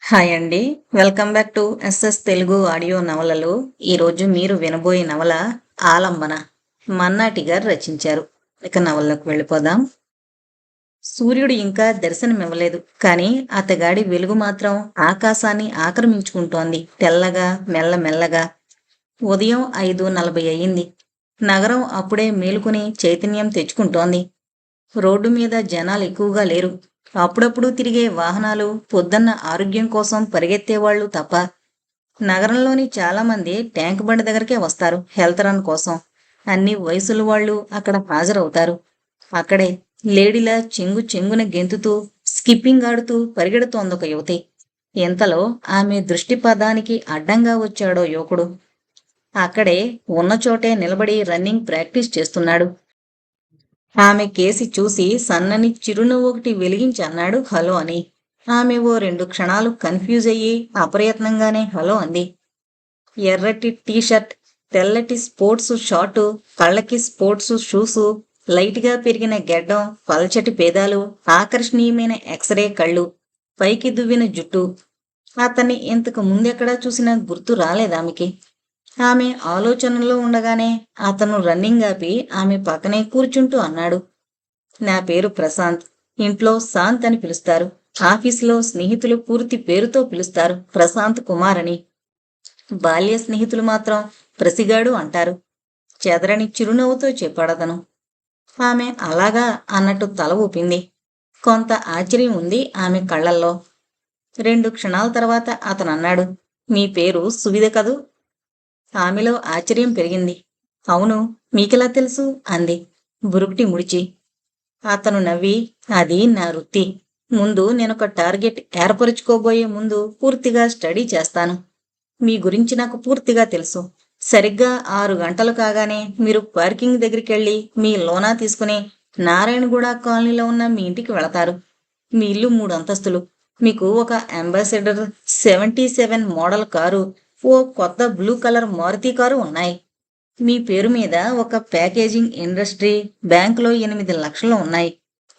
Hi అండి. Welcome back to SS Telugu audio నవలలు. ఈరోజు మీరు వినబోయే నవల 'ఆలంబన' మన్నాటి గారు రచించారు. ఇక నవల్లోకి వెళ్ళిపోదాం. సూర్యుడు ఇంకా దర్శనమివ్వలేదు. కానీ అతగాడి వెలుగు మాత్రం ఆకాశాన్ని ఆక్రమించుకుంటోంది తెల్లగా, మెల్లమెల్లగా. ఉదయం 5:40 అయింది. నగరం అప్పుడే మేలుకుని చైతన్యం తెచ్చుకుంటోంది. రోడ్డు మీద జనాలు ఎక్కువగా లేరు. అప్పుడప్పుడు తిరిగే వాహనాలు, పొద్దున్న ఆరోగ్యం కోసం పరిగెత్తేవాళ్లు తప్ప. నగరంలోని చాలామంది ట్యాంక్ బండ్ దగ్గరికే వస్తారు హెల్త్ రన్ కోసం. అన్ని వయసుల వాళ్ళు అక్కడ హాజరవుతారు. అక్కడే లేడీలా చెంగు చెంగున గెంతుతూ స్కిప్పింగ్ ఆడుతూ పరిగెడుతోందొక యువతి. ఇంతలో ఆమె దృష్టిపథానికి అడ్డంగా వచ్చాడో యువకుడు. అక్కడే ఉన్న చోటే నిలబడి రన్నింగ్ ప్రాక్టీస్ చేస్తున్నాడు. ఆమె కేసి చూసి సన్నని చిరునవ్వు ఒకటి వెలిగించి అన్నాడు హలో అని. ఆమె ఓ 2 క్షణాలు కన్ఫ్యూజ్ అయ్యి అప్రయత్నంగానే హలో అంది. ఎర్రటి టీషర్ట్, తెల్లటి స్పోర్ట్స్ షార్టు, కళ్ళకి స్పోర్ట్స్ షూసు, లైట్గా పెరిగిన గెడ్డం, పల్చటి పేదాలు, ఆకర్షణీయమైన ఎక్స్రే కళ్ళు, పైకి దువ్విన జుట్టు. అతన్ని ఇంతకు ముందెక్కడా చూసినా గుర్తు రాలేదామెకి. ఆమె ఆలోచనలో ఉండగానే అతను రన్నింగ్ ఆపి ఆమె పక్కనే కూర్చుంటూ అన్నాడు, నా పేరు ప్రశాంత్. ఇంట్లో శాంత్ అని పిలుస్తారు. ఆఫీసులో స్నేహితులు పూర్తి పేరుతో పిలుస్తారు, ప్రశాంత్ కుమార్ అని. బాల్య స్నేహితులు మాత్రం ప్రసిగాడు అంటారు. చెదరని చిరునవ్వుతో చెప్పాడతను. ఆమె అలాగా అన్నట్టు తల ఊపింది. కొంత ఆశ్చర్యం ఉంది ఆమె కళ్ళల్లో. 2 క్షణాల తర్వాత అతను అన్నాడు, మీ పేరు సువిధ కదూ? ఆమెలో ఆశ్చర్యం పెరిగింది. అవును, మీకెలా తెలుసు అంది బురుకుటి ముడిచి. అతను నవ్వి, అది నా వృత్తి. ముందు నేనొక టార్గెట్ ఏర్పరుచుకోబోయే ముందు పూర్తిగా స్టడీ చేస్తాను. మీ గురించి నాకు పూర్తిగా తెలుసు. సరిగ్గా 6 గంటలు కాగానే మీరు పార్కింగ్ దగ్గరికెళ్ళి మీ లోనా తీసుకుని నారాయణగూడ కాలనీలో ఉన్న మీ ఇంటికి వెళతారు. మీ ఇల్లు 3 అంతస్తులు. మీకు ఒక అంబాసిడర్ 77 మోడల్ కారు, ఓ కొత్త బ్లూ కలర్ మారుతి కారు ఉన్నాయి. మీ పేరు మీద ఒక ప్యాకేజింగ్ ఇండస్ట్రీ, బ్యాంకులో 8 లక్షలు ఉన్నాయి.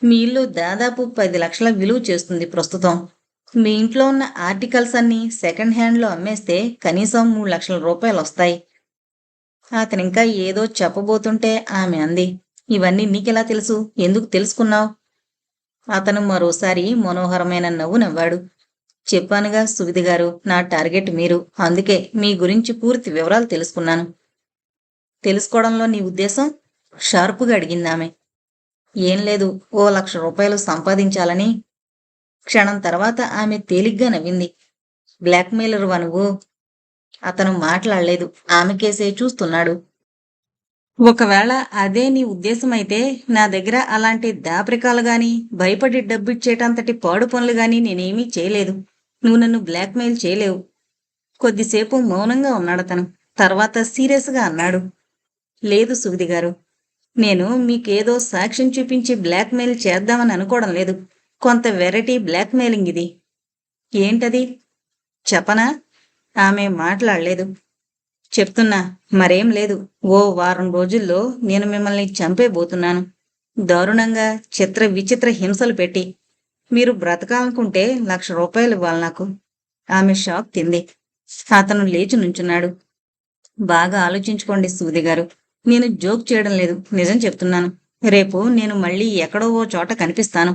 మీ ఇల్లు దాదాపు 10 లక్షల విలువ చేస్తుంది ప్రస్తుతం. మీ ఇంట్లో ఉన్న ఆర్టికల్స్ అన్నీ సెకండ్ హ్యాండ్లో అమ్మేస్తే కనీసం 3 లక్షల రూపాయలు వస్తాయి. అతనింకా ఏదో చెప్పబోతుంటే ఆమె అంది, ఇవన్నీ నీకెలా తెలుసు? ఎందుకు తెలుసుకున్నావు? అతను మరోసారి మనోహరమైన నవ్వు నవ్వాడు. చెప్పానుగా సువిధి గారు, నా టార్గెట్ మీరు. అందుకే మీ గురించి పూర్తి వివరాలు తెలుసుకున్నాను. తెలుసుకోవడంలో నీ ఉద్దేశం? షార్పుగా అడిగిందామె. ఏం లేదు, ఓ 1,00,000 రూపాయలు సంపాదించాలని. క్షణం తర్వాత ఆమె తేలిగ్గా నవ్వింది. బ్లాక్మెయిలరువా నువ్వు? అతను మాట్లాడలేదు. ఆమెకేసే చూస్తున్నాడు. ఒకవేళ అదే నీ ఉద్దేశమైతే నా దగ్గర అలాంటి దాపరికాలు గాని, భయపడి డబ్బిచ్చేటంతటి పాడు పనులు గాని నేనేమీ చేయలేదు. నువ్వు నన్ను బ్లాక్మెయిల్ చేయలేవు. కొద్దిసేపు మౌనంగా ఉన్నాడతను. తర్వాత సీరియస్గా అన్నాడు, లేదు సువిధి గారు, నేను మీకేదో సాక్ష్యం చూపించి బ్లాక్మెయిల్ చేద్దామని అనుకోవడం లేదు. కొంత వెరైటీ బ్లాక్మెయిలింగ్ ఇది. ఏంటది? చెప్పనా? ఆమె మాట్లాడలేదు. చెప్తున్నా, మరేం లేదు. ఓ వారం రోజుల్లో నేను మిమ్మల్ని చంపేబోతున్నాను. దారుణంగా చిత్ర విచిత్ర హింసలు పెట్టి. మీరు బ్రతకాలనుకుంటే 1,00,000 రూపాయలు ఇవ్వాలి నాకు. ఆమె షాక్ తింది. అతను లేచి నుంచున్నాడు. బాగా ఆలోచించుకోండి సూది గారు. నేను జోక్ చేయడం లేదు, నిజం చెప్తున్నాను. రేపు నేను మళ్ళీ ఎక్కడో ఓ చోట కనిపిస్తాను.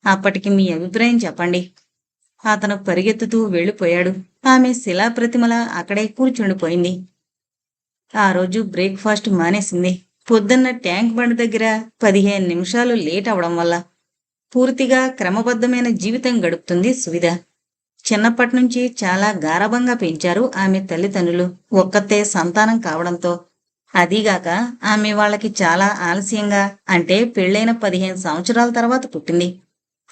అప్పటికి మీ అభిప్రాయం చెప్పండి. అతను పరిగెత్తుతూ వెళ్ళిపోయాడు. ఆమె శిలాప్రతిమలా అక్కడే కూర్చుండిపోయింది. ఆ రోజు బ్రేక్ఫాస్ట్ మానేసింది. పొద్దున్న ట్యాంక్ బండ్ దగ్గర 15 నిమిషాలు లేట్ అవడం వల్ల. పూర్తిగా క్రమబద్ధమైన జీవితం గడుపుతుంది సువిధ. చిన్నప్పటినుంచి చాలా గారాబంగా పెంచారు ఆమె తల్లిదండ్రులు, ఒక్కతే సంతానం కావడంతో. అదీగాక ఆమె వాళ్ళకి చాలా ఆలస్యంగా, అంటే పెళ్ళైన 15 సంవత్సరాల తర్వాత పుట్టింది.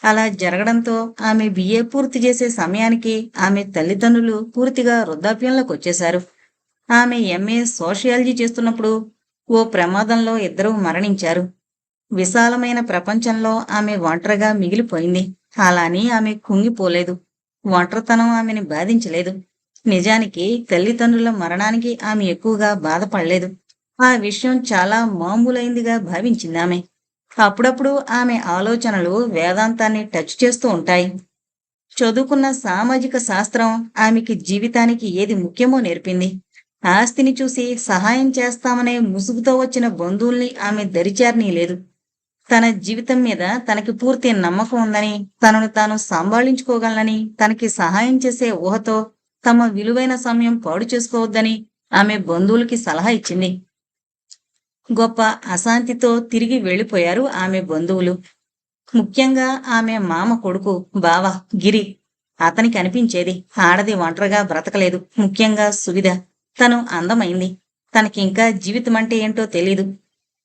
అలా జరగడంతో ఆమె బిఏ పూర్తి చేసే సమయానికి ఆమె తల్లిదండ్రులు పూర్తిగా వృద్ధాప్యంలోకి వచ్చేశారు. ఆమె ఎంఏ సోషియాలజీ చేస్తున్నప్పుడు ఓ ప్రమాదంలో ఇద్దరూ మరణించారు. విశాలమైన ప్రపంచంలో ఆమె ఒంటరిగా మిగిలిపోయింది. అలా అని ఆమె కుంగిపోలేదు. ఒంటరితనం ఆమెని బాధించలేదు. నిజానికి తల్లిదండ్రుల మరణానికి ఆమె ఎక్కువగా బాధపడలేదు. ఆ విషయం చాలా మామూలైందిగా భావించిందామె. అప్పుడప్పుడు ఆమె ఆలోచనలు వేదాంతాన్ని టచ్ చేస్తూ ఉంటాయి. చదువుకున్న సామాజిక శాస్త్రం ఆమెకి జీవితానికి ఏది ముఖ్యమో నేర్పింది. ఆస్తిని చూసి సహాయం చేస్తామనే ముసుగుతో వచ్చిన బంధువుల్ని ఆమె దరిచేరనీయలేదు. తన జీవితం మీద తనకి పూర్తి నమ్మకం ఉందని, తనను తాను సంభాళించుకోగలనని, తనకి సహాయం చేసే ఊహతో తమ విలువైన సమయం పాడు చేసుకోవద్దని ఆమె బంధువులకి సలహా ఇచ్చింది. గొప్ప అశాంతితో తిరిగి వెళ్ళిపోయారు ఆమె బంధువులు. ముఖ్యంగా ఆమె మామ కొడుకు బావ గిరి. అతనికి అనిపించేది ఆడది ఒంటరిగా బ్రతకలేదు. ముఖ్యంగా సువిధ. తను అందమైంది. తనకింకా జీవితమంటే ఏంటో తెలీదు.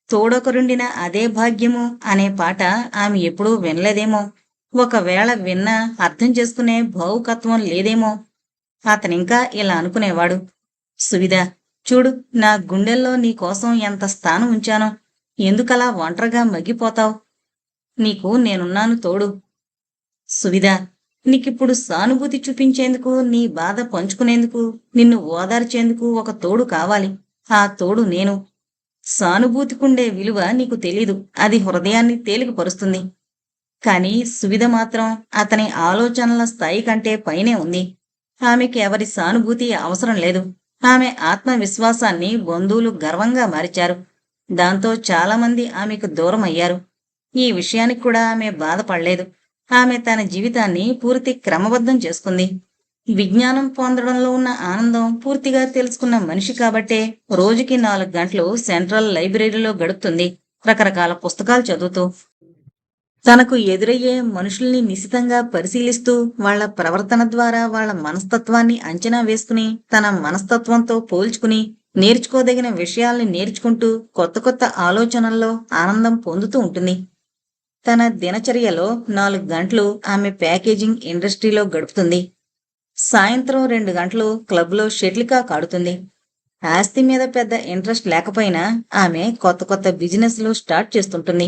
తోడొకరుండిన అదే భాగ్యము అనే పాట ఆమె ఎప్పుడూ వినలేదేమో. ఒకవేళ విన్నా అర్థం చేసుకునే భావుకత్వం లేదేమో. అతనింకా ఇలా అనుకునేవాడు. సువిధ, చూడు, నా గుండెల్లో నీకోసం ఎంత స్థానం ఉంచానో. ఎందుకలా ఒంటరిగా మగ్గిపోతావ్? నీకు నేనున్నాను తోడు. సువిధ, నీకిప్పుడు సానుభూతి చూపించేందుకు, నీ బాధ పంచుకునేందుకు, నిన్ను ఓదార్చేందుకు ఒక తోడు కావాలి. ఆ తోడు నేను. సానుభూతికుండే విలువ నీకు తెలీదు. అది హృదయాన్ని తేలికపరుస్తుంది. కాని సువిధ మాత్రం అతని ఆలోచనల స్థాయి కంటే పైనే ఉంది. ఆమెకి ఎవరి సానుభూతి అవసరం లేదు. ఆమె ఆత్మవిశ్వాసాన్ని బంధువులు గర్వంగా మార్చారు. దాంతో చాలామంది ఆమెకు దూరం అయ్యారు. ఈ విషయానికి కూడా ఆమె బాధపడలేదు. ఆమె తన జీవితాన్ని పూర్తి క్రమబద్ధం చేసుకుంది. విజ్ఞానం పొందడంలో ఉన్న ఆనందం పూర్తిగా తెలుసుకున్న మనిషి కాబట్టే రోజుకి 4 గంటలు సెంట్రల్ లైబ్రరీలో గడుపుతుంది, రకరకాల పుస్తకాలు చదువుతూ. తనకు ఎదురయ్యే మనుషుల్ని నిశితంగా పరిశీలిస్తూ, వాళ్ల ప్రవర్తన ద్వారా వాళ్ల మనస్తత్వాన్ని అంచనా వేసుకుని, తన మనస్తత్వంతో పోల్చుకుని, నేర్చుకోదగిన విషయాల్ని నేర్చుకుంటూ కొత్త కొత్త ఆలోచనల్లో ఆనందం పొందుతూ ఉంటుంది. తన దినచర్యలో 4 గంటలు ఆమె ప్యాకేజింగ్ ఇండస్ట్రీలో గడుపుతుంది. సాయంత్రం 2 గంటలు క్లబ్లో షటిల్కాక్ ఆడుతుంది. ఆస్తి మీద పెద్ద ఇంట్రెస్ట్ లేకపోయినా ఆమె కొత్త కొత్త బిజినెస్లు స్టార్ట్ చేస్తుంటుంది.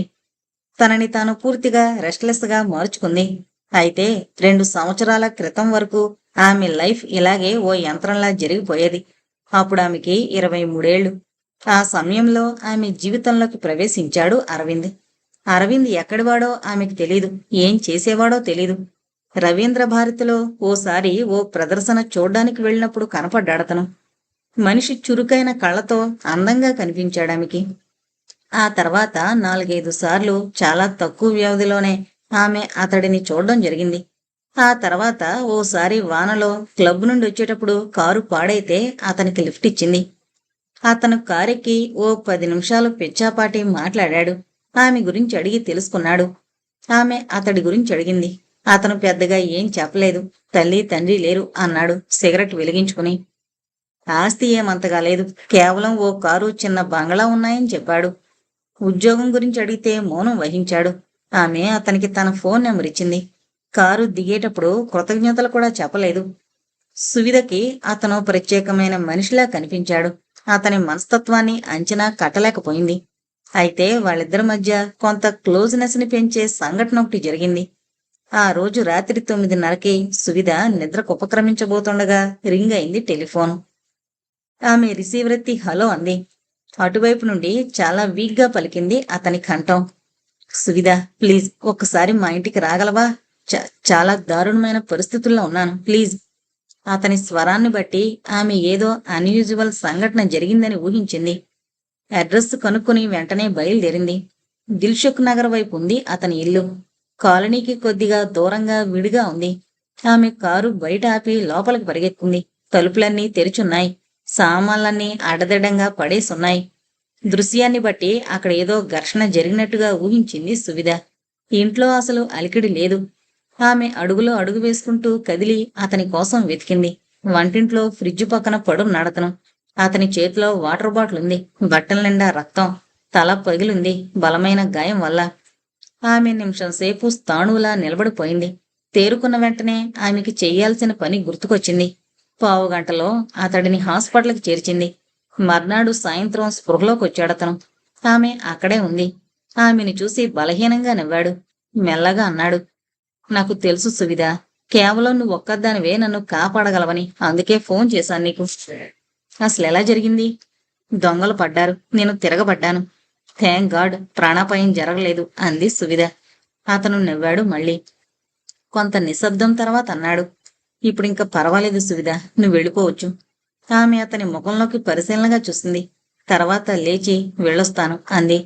తనని తాను పూర్తిగా రెస్ట్లెస్గా మార్చుకుంది. అయితే 2 సంవత్సరాల క్రితం వరకు ఆమె లైఫ్ ఇలాగే ఓ యంత్రంలా జరిగిపోయేది. అప్పుడు ఆమెకి 23 ఏళ్లు. ఆ సమయంలో ఆమె జీవితంలోకి ప్రవేశించాడు అరవింద్. అరవింద్ ఎక్కడివాడో ఆమెకు తెలీదు. ఏం చేసేవాడో తెలీదు. రవీంద్ర భారతిలో ఓసారి ఓ ప్రదర్శన చూడ్డానికి వెళ్ళినప్పుడు కనపడ్డాడతను. మనిషి చురుకైన కళ్ళతో అందంగా కనిపించాడామెకి. ఆ తర్వాత 4-5 సార్లు చాలా తక్కువ వ్యవధిలోనే ఆమె అతడిని చూడడం జరిగింది. ఆ తర్వాత ఓసారి వానలో క్లబ్ నుండి వచ్చేటప్పుడు కారు పాడైతే అతనికి లిఫ్ట్ ఇచ్చింది. అతను కారెక్కి ఓ 10 నిమిషాలు పిచ్చాపాటి మాట్లాడాడు. ఆమె గురించి అడిగి తెలుసుకున్నాడు. ఆమె అతడి గురించి అడిగింది. అతను పెద్దగా ఏం చెప్పలేదు. తల్లి తండ్రి లేరు అన్నాడు సిగరెట్ వెలిగించుకుని. ఆస్తి ఏమంతగా లేదు. కేవలం ఓ కారు, చిన్న బంగళా ఉన్నాయని చెప్పాడు. ఉద్యోగం గురించి అడిగితే మౌనం వహించాడు. ఆమె అతనికి తన ఫోన్ నెంబర్ ఇచ్చింది. కారు దిగేటప్పుడు కృతజ్ఞతలు కూడా చెప్పలేదు. సువిధకి అతను ప్రత్యేకమైన మనిషిలా కనిపించాడు. అతని మనస్తత్వాన్ని అంచనా కట్టలేకపోయింది. అయితే వాళ్ళిద్దరి మధ్య కొంత క్లోజ్నెస్ ని పెంచే సంఘటన ఒకటి జరిగింది. ఆ రోజు రాత్రి 9:30కి సువిధ నిద్రకు ఉపక్రమించబోతుండగా రింగ్ అయింది టెలిఫోన్. ఆమె రిసీవర్ ఎత్తి హలో అంది. అటువైపు నుండి చాలా వీక్గా పలికింది అతని కంఠం. సువిధ, ప్లీజ్ ఒక్కసారి మా ఇంటికి రాగలవా? చాలా దారుణమైన పరిస్థితుల్లో ఉన్నాను, ప్లీజ్. అతని స్వరాన్ని బట్టి ఆమె ఏదో అన్యూజువల్ సంఘటన జరిగిందని ఊహించింది. అడ్రస్ కనుక్కుని వెంటనే బయలుదేరింది. దిల్సుఖ్ నగర్ వైపు ఉంది అతని ఇల్లు. కాలనీకి కొద్దిగా దూరంగా విడిగా ఉంది. ఆమె కారు బయట ఆపి లోపలికి పరిగెత్తింది. తలుపులన్నీ తెరిచున్నాయి. సామాన్లన్నీ అడదడంగా పడేసున్నాయి. దృశ్యాన్ని బట్టి అక్కడ ఏదో ఘర్షణ జరిగినట్టుగా ఊహించింది సువిధ. ఇంట్లో అసలు అలికిడి లేదు. ఆమె అడుగులో అడుగు వేసుకుంటూ కదిలి అతని కోసం వెతికింది. వంటింట్లో ఫ్రిడ్జ్ పక్కన పడున్నాడతను. అతని చేతిలో వాటర్ బాటిల్ ఉంది. బట్టల నిండా రక్తం. తల పగిలింది బలమైన గాయం వల్ల. ఆమె నిమిషం సేపు స్థాణువులా నిలబడిపోయింది. తేరుకున్న వెంటనే ఆమెకి చెయ్యాల్సిన పని గుర్తుకొచ్చింది. 15 గంటలో అతడిని హాస్పిటల్కి చేర్చింది. మర్నాడు సాయంత్రం స్పృహలోకి వచ్చాడతను. ఆమె అక్కడే ఉంది. ఆమెను చూసి బలహీనంగా నవ్వాడు. మెల్లగా అన్నాడు, నాకు తెలుసు సువిధ, కేవలం నువ్వు ఒక్కదానివే నన్ను కాపాడగలవని. అందుకే ఫోన్ చేశాను నీకు. అసలెలా జరిగింది? దొంగలు పడ్డారు. నేను తిరగబడ్డాను. థ్యాంక్ గాడ్, ప్రాణాపాయం జరగలేదు అంది సువిధ. అతను నవ్వాడు మళ్ళీ. కొంత నిశ్శబ్దం తర్వాత అన్నాడు. ఇప్పుడింక పర్వాలేదు సువిధ, నువ్వు వెళ్ళిపోవచ్చు. ఆమె అతని ముఖంలోకి పరిశీలనగా చూసింది. తర్వాత లేచి వెళ్ళొస్తాను అంది.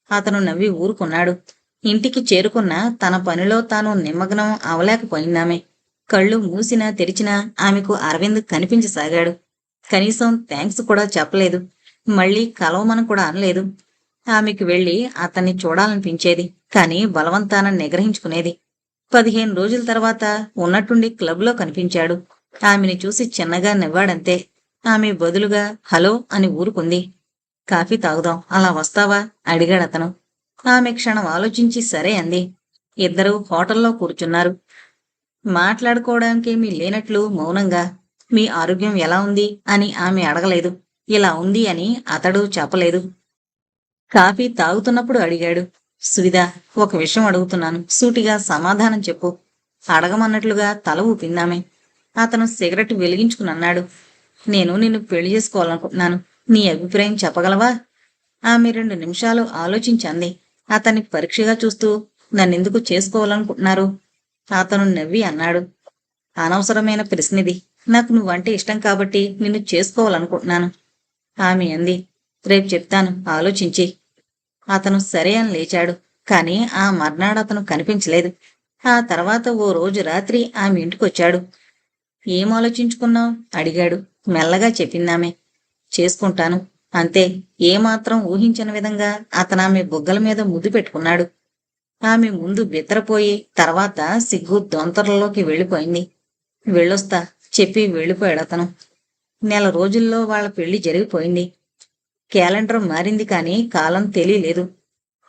అతను నవ్వి ఊరుకున్నాడు. ఇంటికి చేరుకున్న తన పనిలో తాను నిమగ్నం అవలేకపోయిందామె. కళ్ళు మూసినా తెరిచినా ఆమెకు అరవింద్ కనిపించసాగాడు. కనీసం థ్యాంక్స్ కూడా చెప్పలేదు. మళ్ళీ కలవమని కూడా అనలేదు. ఆమెకు వెళ్ళి అతన్ని చూడాలనిపించేది, కాని బలవంతాన నిగ్రహించుకునేది. 15 రోజుల తర్వాత ఉన్నట్టుండి క్లబ్లో కనిపించాడు. ఆమెని చూసి చిన్నగా నవ్వాడంతే. ఆమె బదులుగా హలో అని ఊరుకుంది. కాఫీ తాగుదాం, అలా వస్తావా అడిగాడతను. ఆమె క్షణం ఆలోచించి సరే అంది. ఇద్దరూ హోటల్లో కూర్చున్నారు. మాట్లాడుకోవడానికేమీ లేనట్లు మౌనంగా. మీ ఆరోగ్యం ఎలా ఉంది అని ఆమె అడగలేదు. ఇలా ఉంది అని అతడు చెప్పలేదు. కాఫీ తాగుతున్నప్పుడు అడిగాడు. సువిధా, ఒక విషయం అడుగుతున్నాను, సూటిగా సమాధానం చెప్పు. అడగమన్నట్లుగా తల ఊపిందామె. అతను సిగరెట్ వెలిగించుకుని అన్నాడు. నేను నిన్ను పెళ్లి చేసుకోవాలనుకుంటున్నాను. నీ అభిప్రాయం చెప్పగలవా? ఆమె 2 నిమిషాలు ఆలోచించింది. అతన్ని పరీక్షగా చూస్తూ నన్నెందుకు చేసుకోవాలనుకుంటున్నారు? అతను నవ్వి అన్నాడు. అనవసరమైన ప్రశ్నిది. నాకు నువ్వంటే ఇష్టం కాబట్టి నిన్ను చేసుకోవాలనుకుంటున్నాను. ఆమె అంది. రేపు చెప్తాను ఆలోచించి. అతను సరే అని లేచాడు. కాని ఆ మర్నాడు అతను కనిపించలేదు. ఆ తర్వాత ఓ రోజు రాత్రి ఆమె ఇంటికొచ్చాడు. ఏం ఆలోచించుకున్నావు అడిగాడు. మెల్లగా చెప్పిందామె. చేసుకుంటాను అంతే. ఏమాత్రం ఊహించని విధంగా అతనామె బుగ్గల మీద ముద్దు పెట్టుకున్నాడు. ఆమె ముందు బిత్తరపోయి తర్వాత సిగ్గు దొంతరలోకి వెళ్ళిపోయింది. వెళ్ళొస్తా చెప్పి వెళ్ళిపోయాడు అతను. 1 నెల రోజుల్లో వాళ్ళ పెళ్లి జరిగిపోయింది. క్యాలెండర్ మారింది కాని కాలం తెలియలేదు.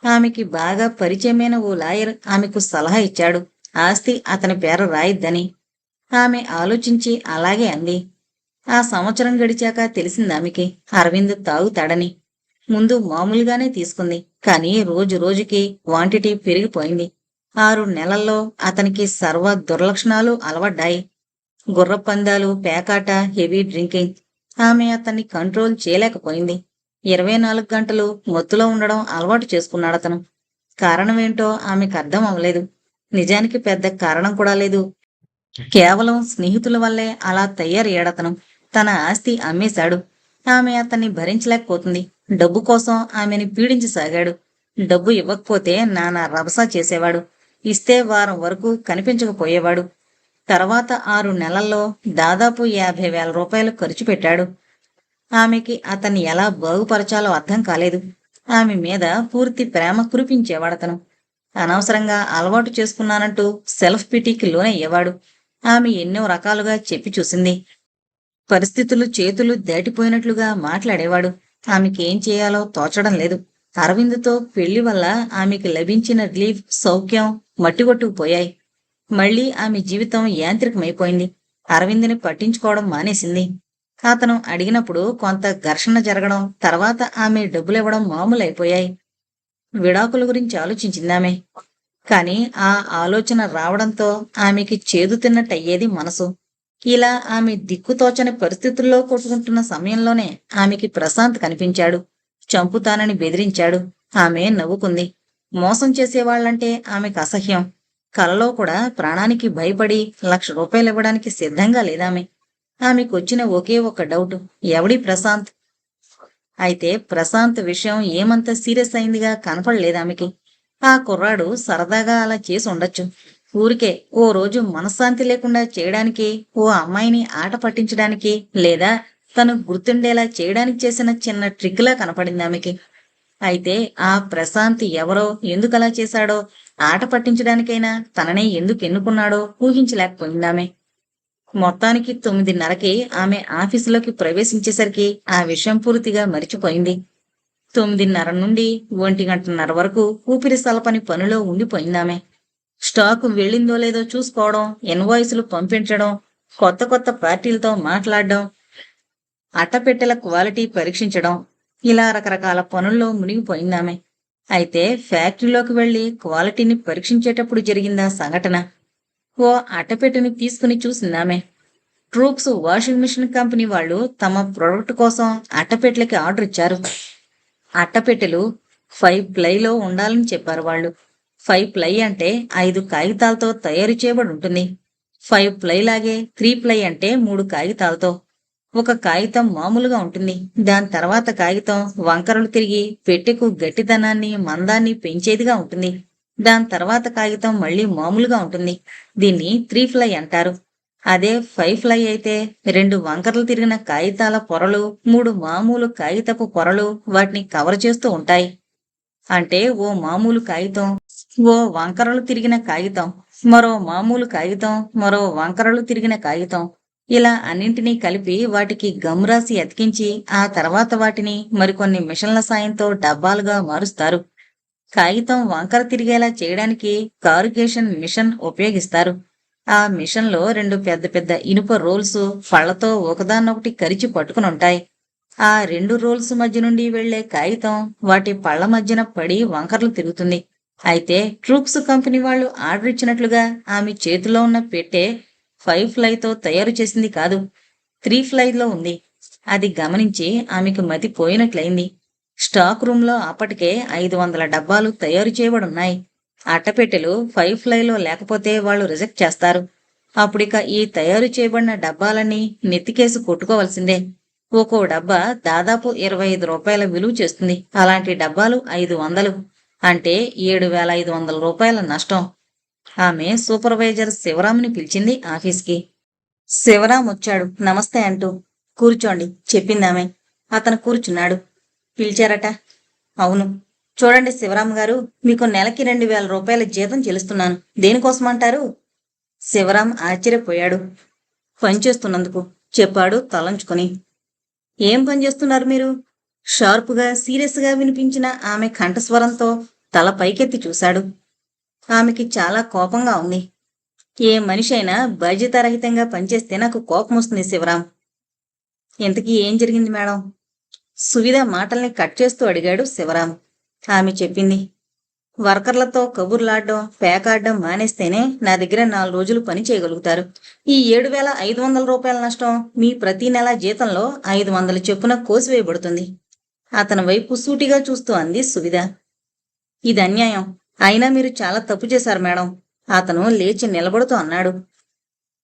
ఆమెకి బాగా పరిచయమైన ఓ లాయర్ ఆమెకు సలహా ఇచ్చాడు, ఆస్తి అతని పేర రాయిద్దని. ఆమె ఆలోచించి అలాగే అంది. ఆ సంవత్సరం గడిచాక తెలిసిందామెకి అరవింద్ తాగుతాడని. ముందు మామూలుగానే తీసుకుంది, కాని రోజు రోజుకి క్వాంటిటీ పెరిగిపోయింది. 6 నెలల్లో అతనికి సర్వ దుర్లక్షణాలు అలవడ్డాయి. గుర్రపందాలు, పేకాట, హెవీ డ్రింకింగ్. ఆమె అతన్ని కంట్రోల్ చేయలేకపోయింది. 24 గంటలు మత్తులో ఉండడం అలవాటు చేసుకున్నాడతను. కారణమేంటో ఆమెకు అర్థం అవ్వలేదు. నిజానికి పెద్ద కారణం కూడా లేదు. కేవలం స్నేహితుల వల్లే అలా తయారయ్యాడతను. తన ఆస్తి అమ్మేశాడు. ఆమె అతన్ని భరించలేకపోతుంది. డబ్బు కోసం ఆమెని పీడించసాగాడు. డబ్బు ఇవ్వకపోతే నానా రభస చేసేవాడు. ఇస్తే వారం వరకు కనిపించకపోయేవాడు. తర్వాత 6 నెలల్లో దాదాపు 50,000 రూపాయలు ఖర్చు పెట్టాడు. ఆమెకి అతన్ని ఎలా బాగుపరచాలో అర్థం కాలేదు. ఆమె మీద పూర్తి ప్రేమ కురిపించేవాడతను. అనవసరంగా అలవాటు చేసుకున్నానంటూ సెల్ఫ్ పిటీకి లోనయ్యేవాడు. ఆమె ఎన్నో రకాలుగా చెప్పి చూసింది. పరిస్థితులు చేతులు దాటిపోయినట్లుగా మాట్లాడేవాడు. ఆమెకేం చేయాలో తోచడం లేదు. అరవింద్తో పెళ్లి వల్ల ఆమెకి లభించిన రిలీఫ్, సౌఖ్యం మట్టిగొట్టుకుపోయాయి. మళ్లీ ఆమె జీవితం యాంత్రికమైపోయింది. అరవింద్ని పట్టించుకోవడం మానేసింది. అతను అడిగినప్పుడు కొంత ఘర్షణ జరగడం, తర్వాత ఆమె డబ్బులివ్వడం మామూలైపోయాయి. విడాకుల గురించి ఆలోచించిందామె. కాని ఆ ఆలోచన రావడంతో ఆమెకి చేదు తిన్నట్టయ్యేది మనసు. ఇలా ఆమె దిక్కుతోచని పరిస్థితుల్లో కొట్టుకుంటున్న సమయంలోనే ఆమెకి ప్రశాంత్ కనిపించాడు. చంపుతానని బెదిరించాడు. ఆమె నవ్వుకుంది. మోసం చేసేవాళ్లంటే ఆమెకు అసహ్యం. కలలో కూడా ప్రాణానికి భయపడి 1,00,000 రూపాయలు ఇవ్వడానికి సిద్ధంగా లేదామె. ఆమెకొచ్చిన ఒకే ఒక డౌట్, ఎవడి ప్రశాంత్? అయితే ప్రశాంత్ విషయం ఏమంత సీరియస్ అయిందిగా కనపడలేదామెకి. ఆ కుర్రాడు సరదాగా అలా చేసి ఉండొచ్చు. ఊరికే ఓ రోజు మనశ్శాంతి లేకుండా చేయడానికి, ఓ అమ్మాయిని ఆట పట్టించడానికి, లేదా తను గుర్తుండేలా చేయడానికి చేసిన చిన్న ట్రిక్లా కనపడింది ఆమెకి. అయితే ఆ ప్రశాంత్ ఎవరో, ఎందుకలా చేశాడో, ఆట పట్టించడానికైనా తననే ఎందుకు ఎన్నుకున్నాడో ఊహించలేకపోయిందామె. మొత్తానికి 9:30కి ఆమె ఆఫీసులోకి ప్రవేశించేసరికి ఆ విషయం పూర్తిగా మరిచిపోయింది. 9:30 నుండి 1:30 వరకు ఊపిరి సలపని పనిలో ఉండిపోయిందామె. స్టాకు వెళ్ళిందో లేదో చూసుకోవడం, ఇన్వాయిసులు పంపించడం, కొత్త కొత్త పార్టీలతో మాట్లాడడం, అట్టపెట్టెల క్వాలిటీ పరీక్షించడం, ఇలా రకరకాల పనుల్లో మునిగిపోయిందామె. అయితే ఫ్యాక్టరీలోకి వెళ్లి క్వాలిటీని పరీక్షించేటప్పుడు జరిగిందా సంఘటన. ఓ అట్టపెట్టెని తీసుకుని చూసిందామె. ట్రూప్స్ వాషింగ్ మిషన్ కంపెనీ వాళ్ళు తమ ప్రొడక్ట్ కోసం అట్టపెట్టెలకి ఆర్డర్ ఇచ్చారు. అట్టపెట్టెలు 5 ప్లైలో ఉండాలని చెప్పారు వాళ్ళు. 5 ప్లై అంటే 5 కాగితాలతో తయారు చేయబడి ఉంటుంది. 5 ప్లై లాగే 3 ప్లై అంటే 3 కాగితాలతో. ఒక కాగితం మామూలుగా ఉంటుంది. దాని తర్వాత కాగితం వంకరలు తిరిగి పెట్టెకు గట్టిదనాన్ని మందాన్ని పెంచేదిగా ఉంటుంది. దాని తర్వాత కాగితం మళ్ళీ మామూలుగా ఉంటుంది. దీన్ని 3 ఫ్లై అంటారు. అదే 5 ఫ్లై అయితే 2 వంకరలు తిరిగిన కాగితాల పొరలు 3 మామూలు కాగితపు పొరలు వాటిని కవర్ చేస్తూ ఉంటాయి. అంటే ఓ మామూలు కాగితం, ఓ వంకరలు తిరిగిన కాగితం, మరో మామూలు కాగితం, మరో వంకరలు తిరిగిన కాగితం, ఇలా అన్నింటినీ కలిపి వాటికి గమ్ రాసి అతికించి ఆ తర్వాత వాటిని మరికొన్ని మిషన్ల సాయంతో డబ్బాలుగా మారుస్తారు. కాగితం వంకర తిరిగేలా చేయడానికి కారుగేషన్ మిషన్ ఉపయోగిస్తారు. ఆ మిషన్లో 2 పెద్ద పెద్ద ఇనుప రోల్స్ పళ్లతో ఒకదాన్నొకటి కరిచి పట్టుకుని ఉంటాయి. ఆ 2 రోల్స్ మధ్య నుండి వెళ్లే కాగితం వాటి పళ్ల మధ్యన పడి వంకర్లు తిరుగుతుంది. అయితే ట్రూప్స్ కంపెనీ వాళ్ళు ఆర్డర్ ఇచ్చినట్లుగా ఆమె చేతిలో ఉన్న పెట్టె 5 ఫ్లైతో తయారు చేసింది కాదు, 3 ఫ్లైలో ఉంది. అది గమనించి ఆమెకు మతి పోయినట్లయింది. స్టాక్ రూంలో అప్పటికే 500 డబ్బాలు తయారు చేయబడున్నాయి. అట్టపెట్టెలు 5 ఫ్లైలో లేకపోతే వాళ్ళు రిజెక్ట్ చేస్తారు. అప్పుడిక ఈ తయారు చేయబడిన డబ్బాలన్నీ నెత్తికేసి కొట్టుకోవలసిందే. ఒక్కో డబ్బా దాదాపు 25 రూపాయల విలువ చేస్తుంది. అలాంటి డబ్బాలు 500 అంటే 7,500 రూపాయల నష్టం. ఆమె సూపర్వైజర్ శివరాంని పిలిచింది ఆఫీస్కి. శివరాం వచ్చాడు నమస్తే అంటూ. కూర్చోండి చెప్పిందామె. అతను కూర్చున్నాడు. పిలిచారట? అవును. చూడండి శివరాం గారు, మీకు నెలకి 2,000 రూపాయల జీతం చెల్లిస్తున్నాను. దేనికోసమంటారు? శివరాం ఆశ్చర్యపోయాడు. పనిచేస్తున్నందుకు చెప్పాడు తలంచుకొని. ఏం పనిచేస్తున్నారు మీరు? షార్పుగా సీరియస్గా వినిపించిన ఆమె కంఠస్వరంతో తల పైకెత్తి చూశాడు. ఆమెకి చాలా కోపంగా ఉంది. ఏ మనిషి అయినా బాధ్యతారహితంగా పనిచేస్తే నాకు కోపం వస్తుంది శివరాం. ఇంతకీ ఏం జరిగింది మేడం? సువిధ మాటల్ని కట్ చేస్తూ అడిగాడు శివరాం. ఆమె చెప్పింది. వర్కర్లతో కబుర్లాడడం పేకాడడం మానేస్తేనే నా దగ్గర 4 రోజులు పని చేయగలుగుతారు. ఈ 7,500 రూపాయల నష్టం మీ ప్రతి నెల జీతంలో 500 చొప్పున కోసివేయబడుతుంది. అతని వైపు సూటిగా చూస్తూ అంది సువిధ. ఇది అన్యాయం. అయినా మీరు చాలా తప్పు చేశారు మేడం. అతను లేచి నిలబడుతూ అన్నాడు.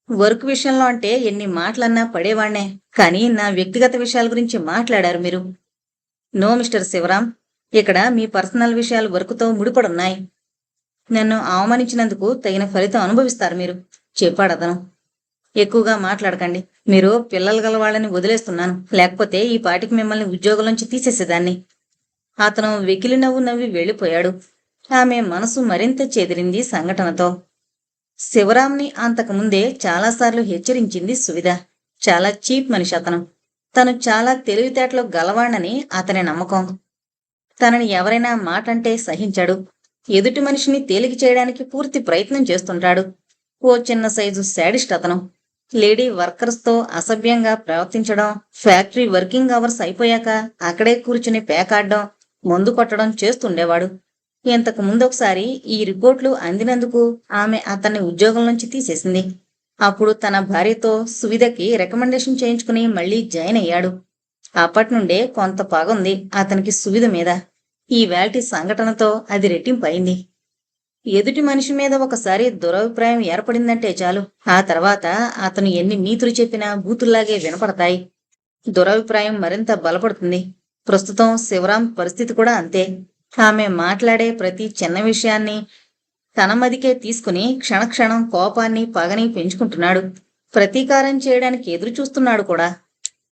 వర్క్ విషయంలో అంటే ఎన్ని మాటలన్నా పడేవాణ్ణే, కానీ నా వ్యక్తిగత విషయాల గురించి మాట్లాడారు మీరు. నో మిస్టర్ శివరాం, ఇక్కడ మీ పర్సనల్ విషయాలు వర్క్తో ముడిపడున్నాయి. నన్ను అవమానించినందుకు తగిన ఫలితం అనుభవిస్తారు మీరు, చెప్పాడతను. ఎక్కువగా మాట్లాడకండి. మీరు పిల్లలు గల వాళ్ళని వదిలేస్తున్నాను, లేకపోతే ఈ పాటికి మిమ్మల్ని ఉద్యోగంలోంచి తీసేసేదాన్ని. అతను వెకిలి నవ్వు నవ్వి వెళ్ళిపోయాడు. ఆమె మనసు మరింత చెదిరింది సంఘటనతో. శివరాంని అంతకుముందే చాలాసార్లు హెచ్చరించింది సువిధ. చాలా చీప్ మనిషి అతను. తను చాలా తెలివితేటలు గలవాణ్ణని అతని నమ్మకం. తనని ఎవరైనా మాటంటే సహించాడు. ఎదుటి మనిషిని తేలిక చేయడానికి పూర్తి ప్రయత్నం చేస్తుంటాడు. ఓ చిన్న సైజు శాడిస్ట్ అతను. లేడీ వర్కర్స్తో అసభ్యంగా ప్రవర్తించడం, ఫ్యాక్టరీ వర్కింగ్ అవర్స్ అయిపోయాక అక్కడే కూర్చుని పేకాడడం, మందు కొట్టడం చేస్తుండేవాడు. ఇంతకు ముందొకసారి ఈ రిపోర్ట్లు అందినందుకు ఆమె అతన్ని ఉద్యోగం నుంచి తీసేసింది. అప్పుడు తన భార్యతో సువిధకి రికమెండేషన్ చేయించుకుని మళ్లీ జాయిన్ అయ్యాడు. అప్పటినుండే కొంత పగుంది అతనికి సువిధ మీద. ఈ వేల్టి సంఘటనతో అది రెట్టింపయింది. ఎదుటి మనిషి మీద ఒకసారి దురభిప్రాయం ఏర్పడిందంటే చాలు, ఆ తర్వాత అతను ఎన్ని నీతులు చెప్పినా బూతుల్లాగే వినపడతాయి. దురభిప్రాయం మరింత బలపడుతుంది. ప్రస్తుతం శివరాం పరిస్థితి కూడా అంతే. ఆమె మాట్లాడే ప్రతి చిన్న విషయాన్ని తన మదికే తీసుకుని క్షణక్షణం కోపాన్ని పగని పెంచుకుంటున్నాడు. ప్రతీకారం చేయడానికి ఎదురు చూస్తున్నాడు కూడా.